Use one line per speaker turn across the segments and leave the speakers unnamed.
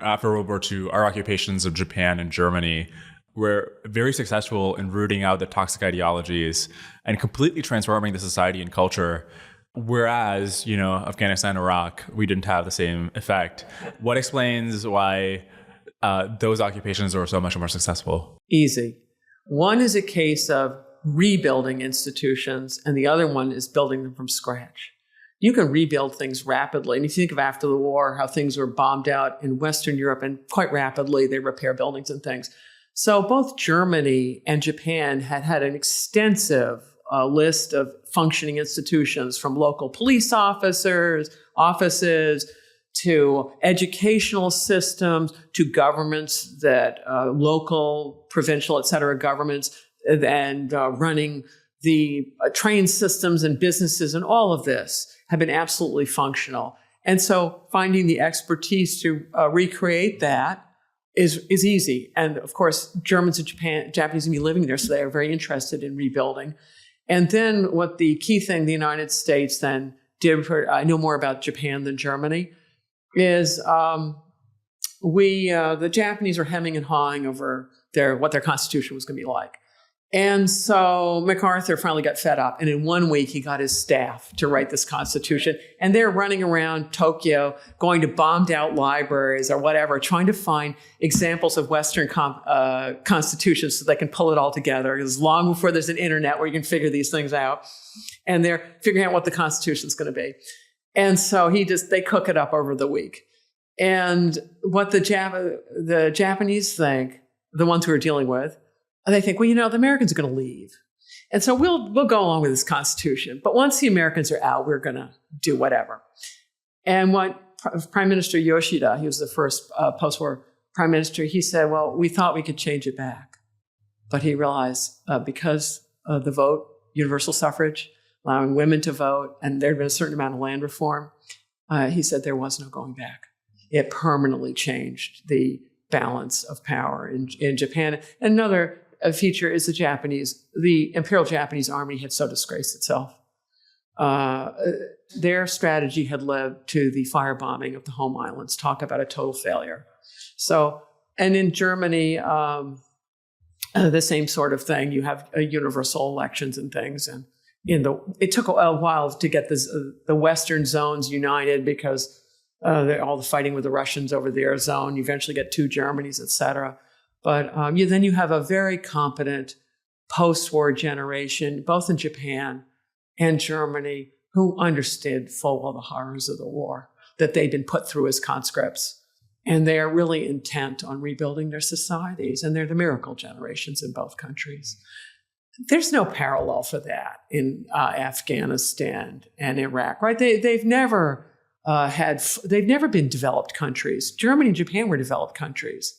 after World War II, our occupations of Japan and Germany were very successful in rooting out the toxic ideologies and completely transforming the society and culture. Whereas, Afghanistan, Iraq, we didn't have the same effect. What explains why those occupations were so much more successful?
Easy. One is a case of rebuilding institutions, and the other one is building them from scratch. You can rebuild things rapidly. And if you think of after the war, how things were bombed out in Western Europe, and quite rapidly they repair buildings and things. So both Germany and Japan had an extensive list of functioning institutions, from local police offices to educational systems to governments that local, provincial, et cetera, governments, and running the train systems and businesses, and all of this have been absolutely functional. And so finding the expertise to recreate that is easy. And of course, Germans and Japanese will be living there, so they are very interested in rebuilding. And then what the key thing the United States then did, I know more about Japan than Germany, is the Japanese were hemming and hawing over what their constitution was going to be like. And so MacArthur finally got fed up. And in 1 week, he got his staff to write this constitution. And they're running around Tokyo, going to bombed out libraries or whatever, trying to find examples of Western constitutions so they can pull it all together. Because long before there's an internet where you can figure these things out. And they're figuring out what the constitution is going to be. And so they cook it up over the week. And what the Japanese think, the ones who are dealing with, they think, well, the Americans are going to leave. And so we'll go along with this constitution. But once the Americans are out, we're going to do whatever. And what Prime Minister Yoshida, he was the first post-war prime minister, he said, well, we thought we could change it back. But he realized because of the vote, universal suffrage, allowing women to vote, and there had been a certain amount of land reform, he said there was no going back. It permanently changed the balance of power in Japan. Another feature is the Imperial Japanese Army had so disgraced itself. Their strategy had led to the firebombing of the home islands. Talk about a total failure. So, and in Germany, the same sort of thing. You have universal elections and things. And it took a while to get the Western zones united because all the fighting with the Russians over their zone. You eventually get two Germanys, et cetera. But then you have a very competent post-war generation, both in Japan and Germany, who understood full well the horrors of the war that they'd been put through as conscripts. And they are really intent on rebuilding their societies. And they're the miracle generations in both countries. There's no parallel for that in Afghanistan and Iraq, right? They've never been developed countries. Germany and Japan were developed countries.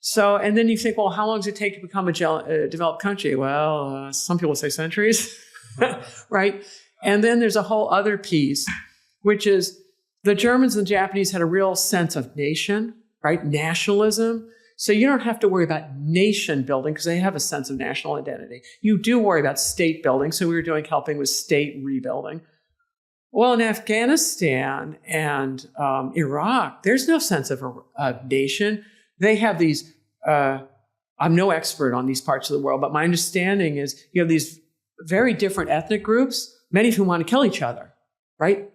So, and then you think, well, how long does it take to become a developed country? Well, some people say centuries, right? And then there's a whole other piece, which is the Germans and the Japanese had a real sense of nation, right? Nationalism. So you don't have to worry about nation building because they have a sense of national identity. You do worry about state building. So we were helping with state rebuilding. Well, in Afghanistan and Iraq, there's no sense of a nation. They have these, I'm no expert on these parts of the world, but my understanding is you have these very different ethnic groups, many of whom want to kill each other, right?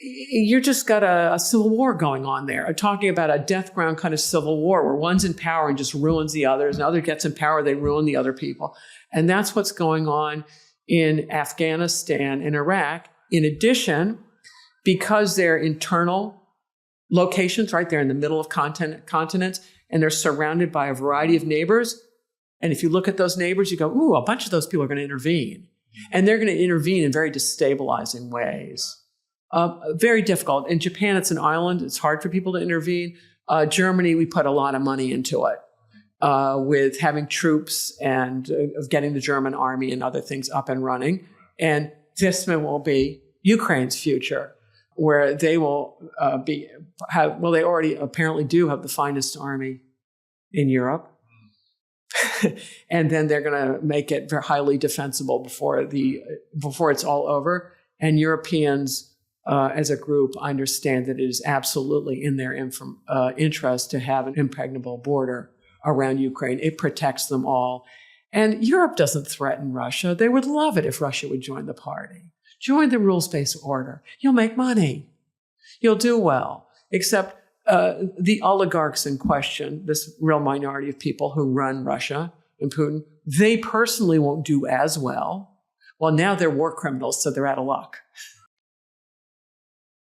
You just got a civil war going on there. I'm talking about a death ground kind of civil war where one's in power and just ruins the others, and the other gets in power, they ruin the other people. And that's what's going on in Afghanistan and Iraq. In addition, because they're internal locations, right? They're in the middle of continents, and they're surrounded by a variety of neighbors. And if you look at those neighbors, you go, ooh, a bunch of those people are going to intervene. And they're going to intervene in very destabilizing ways. Very difficult. In Japan, it's an island. It's hard for people to intervene. Germany, we put a lot of money into it with having troops and of getting the German army and other things up and running. And this will be Ukraine's future, where they will they already apparently do have the finest army in Europe. And then they're going to make it very highly defensible before it's all over. And Europeans as a group understand that it is absolutely in their interest to have an impregnable border around Ukraine. It protects them all. And Europe doesn't threaten Russia. They would love it if Russia would join the party. Join the rules-based order. You'll make money. You'll do well. Except the oligarchs in question, this real minority of people who run Russia and Putin, they personally won't do as well. Well, now they're war criminals, so they're out of luck.